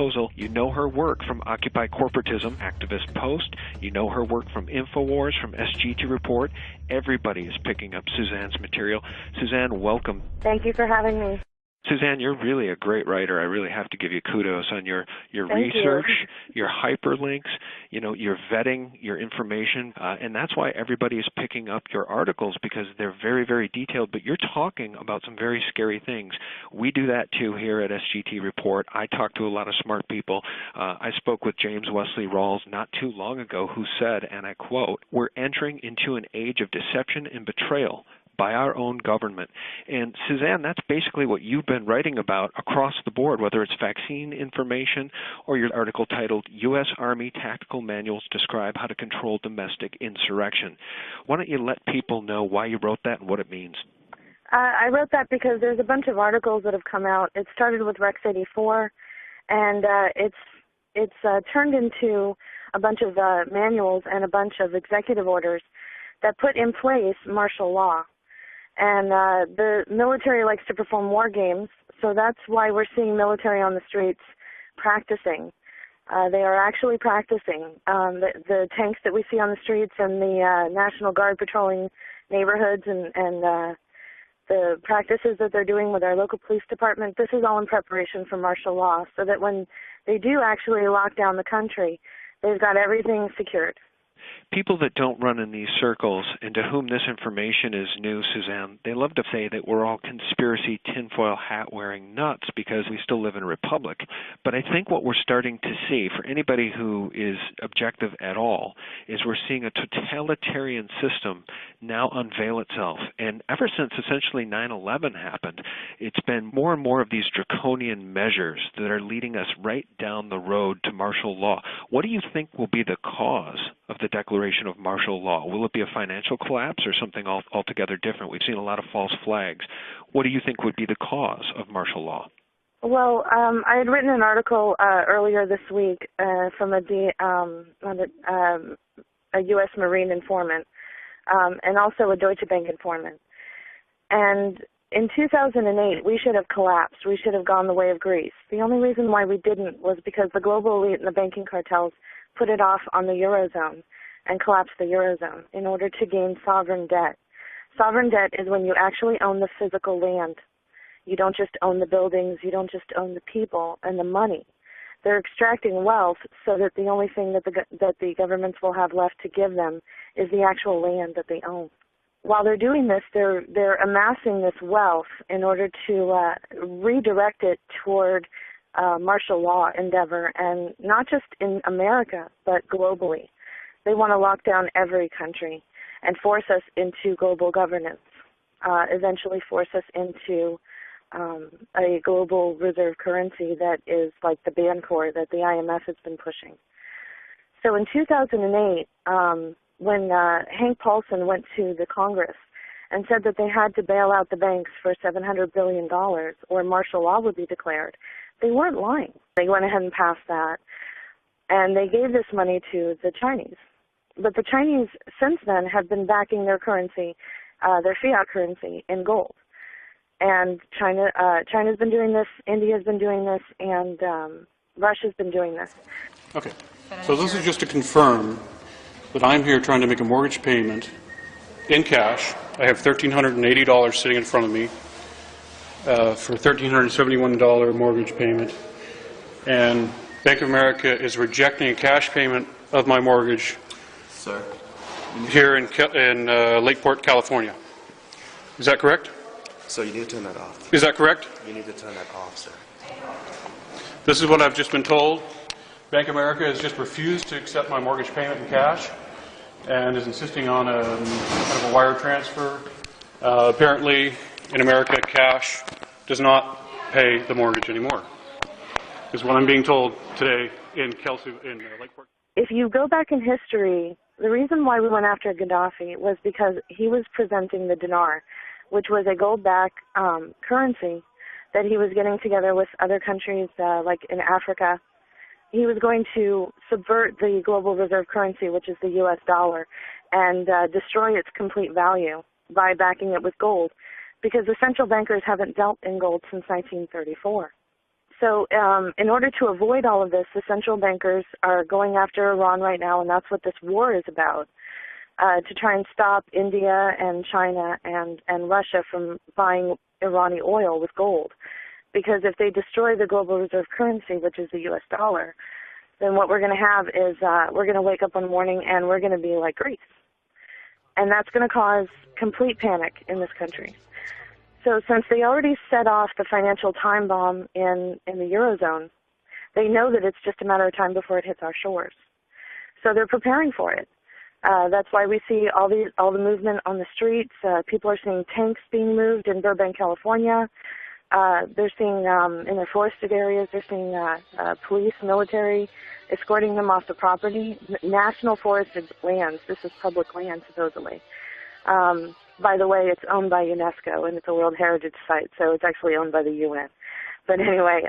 Posel. You know her work from Occupy Corporatism, Activist Post. You know her work from InfoWars, from SGT Report. Everybody is picking up Susanne's material. Susanne, welcome. Thank you for having me. Susanne, you're really a great writer. I really have to give you kudos on your Thank research, you. your hyperlinks, your vetting, your information, and that's why everybody is picking up your articles, because they're very, very detailed, but you're talking about some very scary things. We do that too here at SGT Report. I talk to a lot of smart people. I spoke with James Wesley Rawls not too long ago, who said, and I quote, "We're entering into an age of deception and betrayal by our own government." And Susanne, that's basically what you've been writing about across the board, whether it's vaccine information or your article titled U.S. Army Tactical Manuals Describe How to Control Domestic Insurrection. Why don't you let people know why you wrote that and what it means? I wrote that because there's a bunch of articles that have come out. It started with Rex 84, and it's turned into a bunch of manuals and a bunch of executive orders that put in place martial law. And the military likes to perform war games, so that's why we're seeing military on the streets practicing. They are actually practicing. The tanks that we see on the streets and the National Guard patrolling neighborhoods and the practices that they're doing with our local police department, this is all in preparation for martial law, so that when they do actually lock down the country, they've got everything secured. People that don't run in these circles and to whom this information is new, Susanne, they love to say that we're all conspiracy tinfoil hat-wearing nuts because we still live in a republic. But I think what we're starting to see, for anybody who is objective at all, is we're seeing a totalitarian system now unveil itself. And ever since essentially 9/11 happened, it's been more and more of these draconian measures that are leading us right down the road to martial law. What do you think will be the cause of the declaration of martial law? Will it be a financial collapse or something altogether different? We've seen a lot of false flags. What do you think would be the cause of martial law? Well, I had written an article earlier this week from a U.S. Marine informant and also a Deutsche Bank informant. And in 2008, we should have collapsed. We should have gone the way of Greece. The only reason why we didn't was because the global elite and the banking cartels put it off on the Eurozone and collapsed the Eurozone in order to gain sovereign debt. Sovereign debt is when you actually own the physical land. You don't just own the buildings, you don't just own the people and the money. They're extracting wealth so that the only thing that the governments will have left to give them is the actual land that they own. While they're doing this, they're amassing this wealth in order to redirect it toward martial law endeavor, and not just in America, but globally. They want to lock down every country and force us into global governance, eventually force us into a global reserve currency that is like the Bancor that the IMF has been pushing. So in 2008, when Hank Paulson went to the Congress and said that they had to bail out the banks for $700 billion or martial law would be declared, they weren't lying. They went ahead and passed that, and they gave this money to the Chinese. But the Chinese, since then, have been backing their currency, their fiat currency, in gold. And China's been doing this, India's been doing this, and Russia's been doing this. Okay. So this is just to confirm that I'm here trying to make a mortgage payment in cash. I have $1,380 sitting in front of me for a $1,371 mortgage payment. And Bank of America is rejecting a cash payment of my mortgage here in Lakeport, California. Is that correct? So you need to turn that off. Is that correct? You need to turn that off, sir. This is what I've just been told. Bank of America has just refused to accept my mortgage payment in cash and is insisting on a kind of a wire transfer. Apparently, in America, cash does not pay the mortgage anymore, is what I'm being told today in Lakeport. If you go back in history, the reason why we went after Gaddafi was because he was presenting the dinar, which was a gold-backed currency that he was getting together with other countries like in Africa. He was going to subvert the global reserve currency, which is the U.S. dollar, and destroy its complete value by backing it with gold, because the central bankers haven't dealt in gold since 1934. So in order to avoid all of this, the central bankers are going after Iran right now, and that's what this war is about, to try and stop India and China and Russia from buying Iranian oil with gold. Because if they destroy the global reserve currency, which is the U.S. dollar, then what we're going to have is we're going to wake up one morning and we're going to be like Greece. And that's going to cause complete panic in this country. So since they already set off the financial time bomb in the Eurozone, they know that it's just a matter of time before it hits our shores. So they're preparing for it. That's why we see all the movement on the streets. People are seeing tanks being moved in Burbank, California. They're seeing, in their forested areas, they're seeing police, military, escorting them off the property. National forested lands, this is public land, supposedly. By the way, it's owned by UNESCO, and it's a World Heritage Site, so it's actually owned by the UN. But anyway,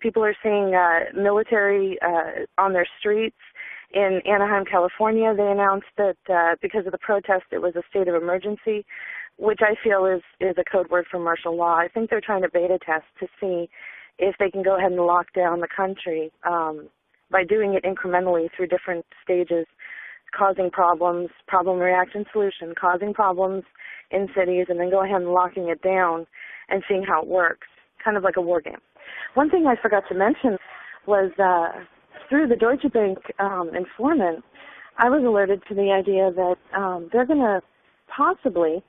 people are seeing military on their streets. In Anaheim, California, they announced that because of the protest, it was a state of emergency, which I feel is a code word for martial law. I think they're trying to beta test to see if they can go ahead and lock down the country by doing it incrementally through different stages, causing problems, problem, reaction, solution, causing problems in cities, and then go ahead and locking it down and seeing how it works, kind of like a war game. One thing I forgot to mention was through the Deutsche Bank informant, I was alerted to the idea that they're going to possibly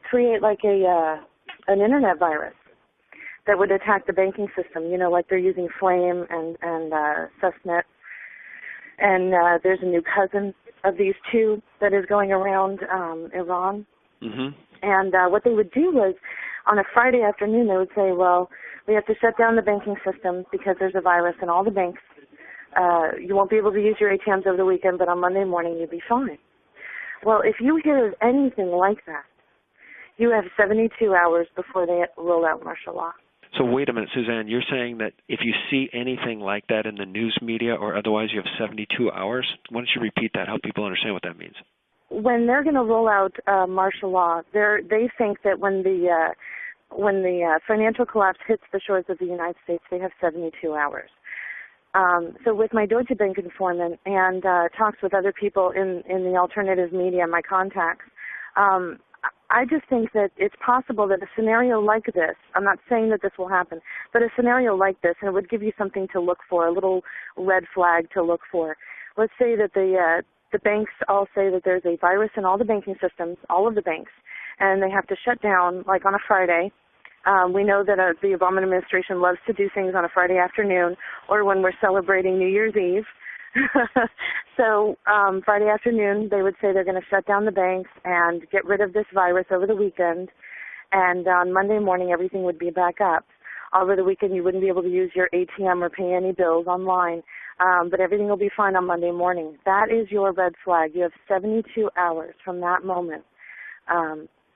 create like an internet virus that would attack the banking system, like they're using Flame and Susnet. And there's a new cousin of these two that is going around Iran. Mm-hmm. And what they would do was, on a Friday afternoon, they would say, well, we have to shut down the banking system because there's a virus in all the banks. You won't be able to use your ATMs over the weekend, but on Monday morning you'll be fine. Well, if you hear of anything like that, you have 72 hours before they roll out martial law. So wait a minute, Susanne, you're saying that if you see anything like that in the news media or otherwise, you have 72 hours? Why don't you repeat that, help people understand what that means? When they're going to roll out martial law, they think that when the financial collapse hits the shores of the United States, they have 72 hours. So with my Deutsche Bank informant and talks with other people in the alternative media, my contacts, I just think that it's possible that a scenario like this, I'm not saying that this will happen, but a scenario like this, and it would give you something to look for, a little red flag to look for. Let's say that the banks all say that there's a virus in all the banking systems, all of the banks, and they have to shut down, like on a Friday. We know that the Obama administration loves to do things on a Friday afternoon or when we're celebrating New Year's Eve. So Friday afternoon, they would say they're going to shut down the banks and get rid of this virus over the weekend. And on Monday morning, everything would be back up. Over the weekend, you wouldn't be able to use your ATM or pay any bills online, but everything will be fine on Monday morning. That is your red flag. You have 72 hours from that moment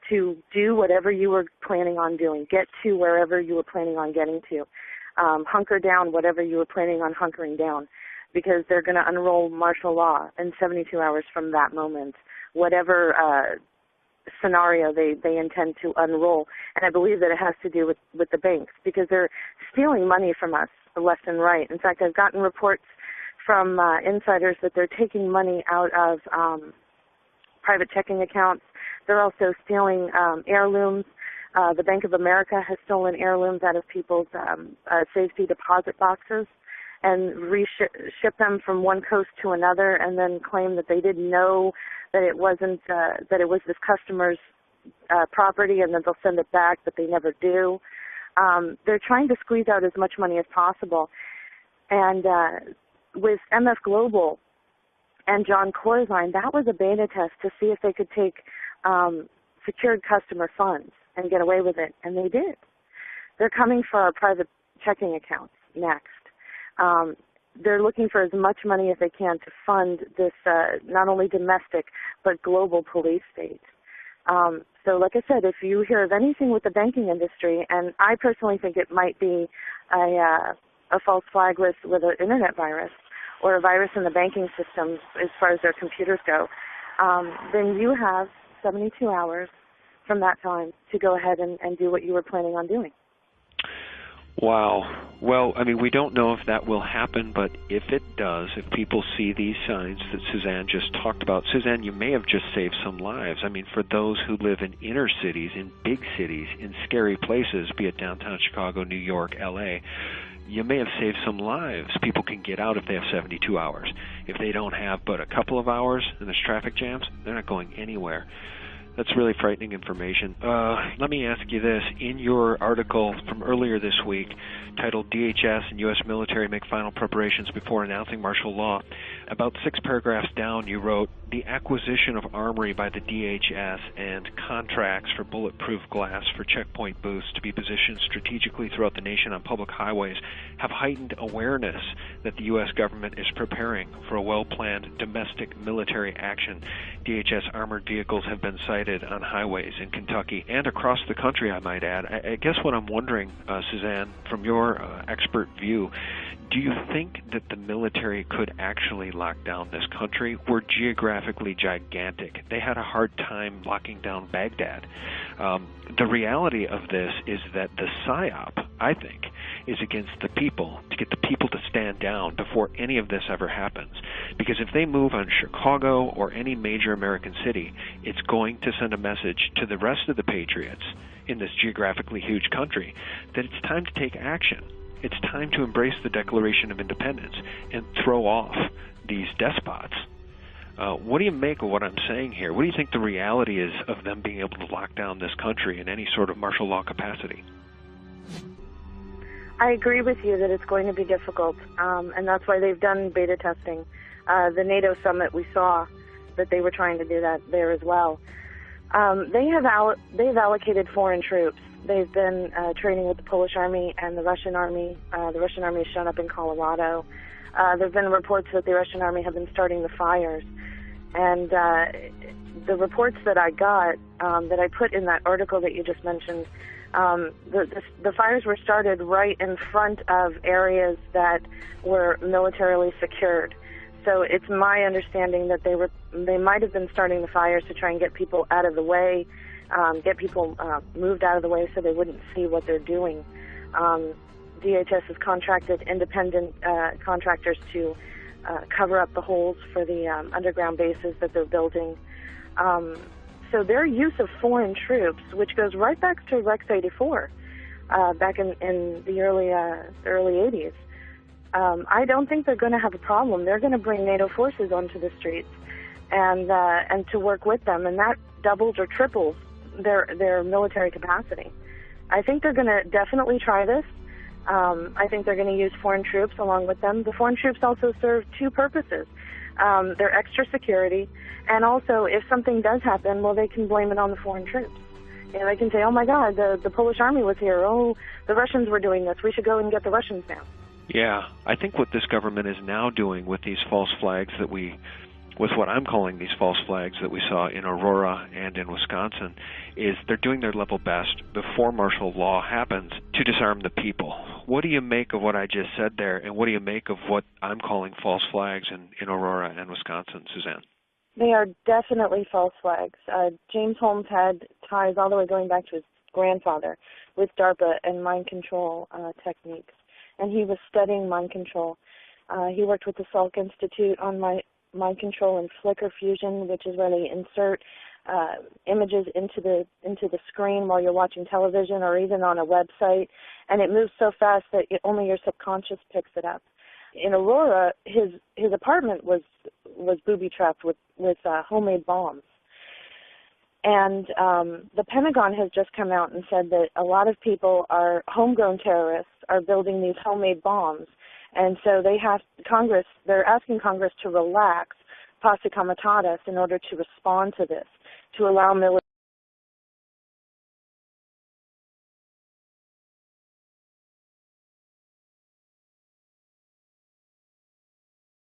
to do whatever you were planning on doing, get to wherever you were planning on getting to, hunker down whatever you were planning on hunkering down, because they're going to unroll martial law in 72 hours from that moment, whatever scenario they intend to unroll. And I believe that it has to do with the banks, because they're stealing money from us left and right. In fact, I've gotten reports from insiders that they're taking money out of private checking accounts. They're also stealing heirlooms. The Bank of America has stolen heirlooms out of people's safety deposit boxes and ship them from one coast to another, and then claim that they didn't know that it wasn't that it was this customer's property, and then they'll send it back, but they never do. They're trying to squeeze out as much money as possible. And with MF Global and John Corzine, that was a beta test to see if they could take secured customer funds and get away with it, and they did. They're coming for our private checking accounts next. They're looking for as much money as they can to fund this not only domestic but global police state. So like I said, if you hear of anything with the banking industry, and I personally think it might be a false flag with an internet virus or a virus in the banking system as far as their computers go, then you have 72 hours from that time to go ahead and do what you were planning on doing. Wow. Well, I mean, we don't know if that will happen, but if it does, if people see these signs that Susanne just talked about, Susanne, you may have just saved some lives. I mean, for those who live in inner cities, in big cities, in scary places, be it downtown Chicago, New York, L.A., you may have saved some lives. People can get out if they have 72 hours. If they don't have but a couple of hours and there's traffic jams, they're not going anywhere. That's really frightening information. Let me ask you this. In your article from earlier this week, titled DHS and U.S. Military Make Final Preparations Before Announcing Martial Law, about 6 paragraphs down you wrote, the acquisition of armory by the DHS and contracts for bulletproof glass for checkpoint booths to be positioned strategically throughout the nation on public highways have heightened awareness that the U.S. government is preparing for a well-planned domestic military action. DHS armored vehicles have been sighted on highways in Kentucky and across the country, I might add. I guess what I'm wondering, Susanne, from your expert view, do you think that the military could actually lock down this country? We're geographically gigantic. They had a hard time locking down Baghdad. The reality of this is that the PSYOP, I think, is against the people, to get the people to stand down before any of this ever happens. Because if they move on Chicago or any major American city, it's going to send a message to the rest of the patriots in this geographically huge country that it's time to take action. It's time to embrace the Declaration of Independence and throw off these despots. What do you make of what I'm saying here? What do you think the reality is of them being able to lock down this country in any sort of martial law capacity? I agree with you that it's going to be difficult, and that's why they've done beta testing. The NATO summit, we saw that they were trying to do that there as well. They've allocated foreign troops. They've been training with the Polish army and the Russian army. The Russian army has shown up in Colorado. There have been reports that the Russian army have been starting the fires. And the reports that I got, that I put in that article that you just mentioned, the fires were started right in front of areas that were militarily secured. So it's my understanding that they might have been starting the fires to try and get people out of the way, get people moved out of the way so they wouldn't see what they're doing. DHS has contracted independent contractors to cover up the holes for the underground bases that they're building. So their use of foreign troops, which goes right back to Rex 84, back in the early 80s, I don't think they're going to have a problem. They're going to bring NATO forces onto the streets and to work with them, and that doubles or triples their military capacity. I think they're going to definitely try this. I think they're going to use foreign troops along with them. The foreign troops also serve 2 purposes. They're extra security, and also if something does happen, well, they can blame it on the foreign troops. You know, they can say, oh my God, the Polish army was here. Oh, the Russians were doing this. We should go and get the Russians now. Yeah, I think what this government is now doing with these false flags with what I'm calling these false flags that we saw in Aurora and in Wisconsin, is they're doing their level best before martial law happens to disarm the people. What do you make of what I just said there, and what do you make of what I'm calling false flags in Aurora and Wisconsin, Susanne? They are definitely false flags. James Holmes had ties all the way going back to his grandfather with DARPA and mind control techniques, and he was studying mind control. He worked with the Salk Institute on mind control and flicker fusion, which is where they insert images into the screen while you're watching television or even on a website, and it moves so fast that only your subconscious picks it up. In Aurora, his apartment was booby-trapped with homemade bombs. And the Pentagon has just come out and said that a lot of people homegrown terrorists are building these homemade bombs. And so they're asking Congress to relax posse comitatus in order to respond to this, to allow military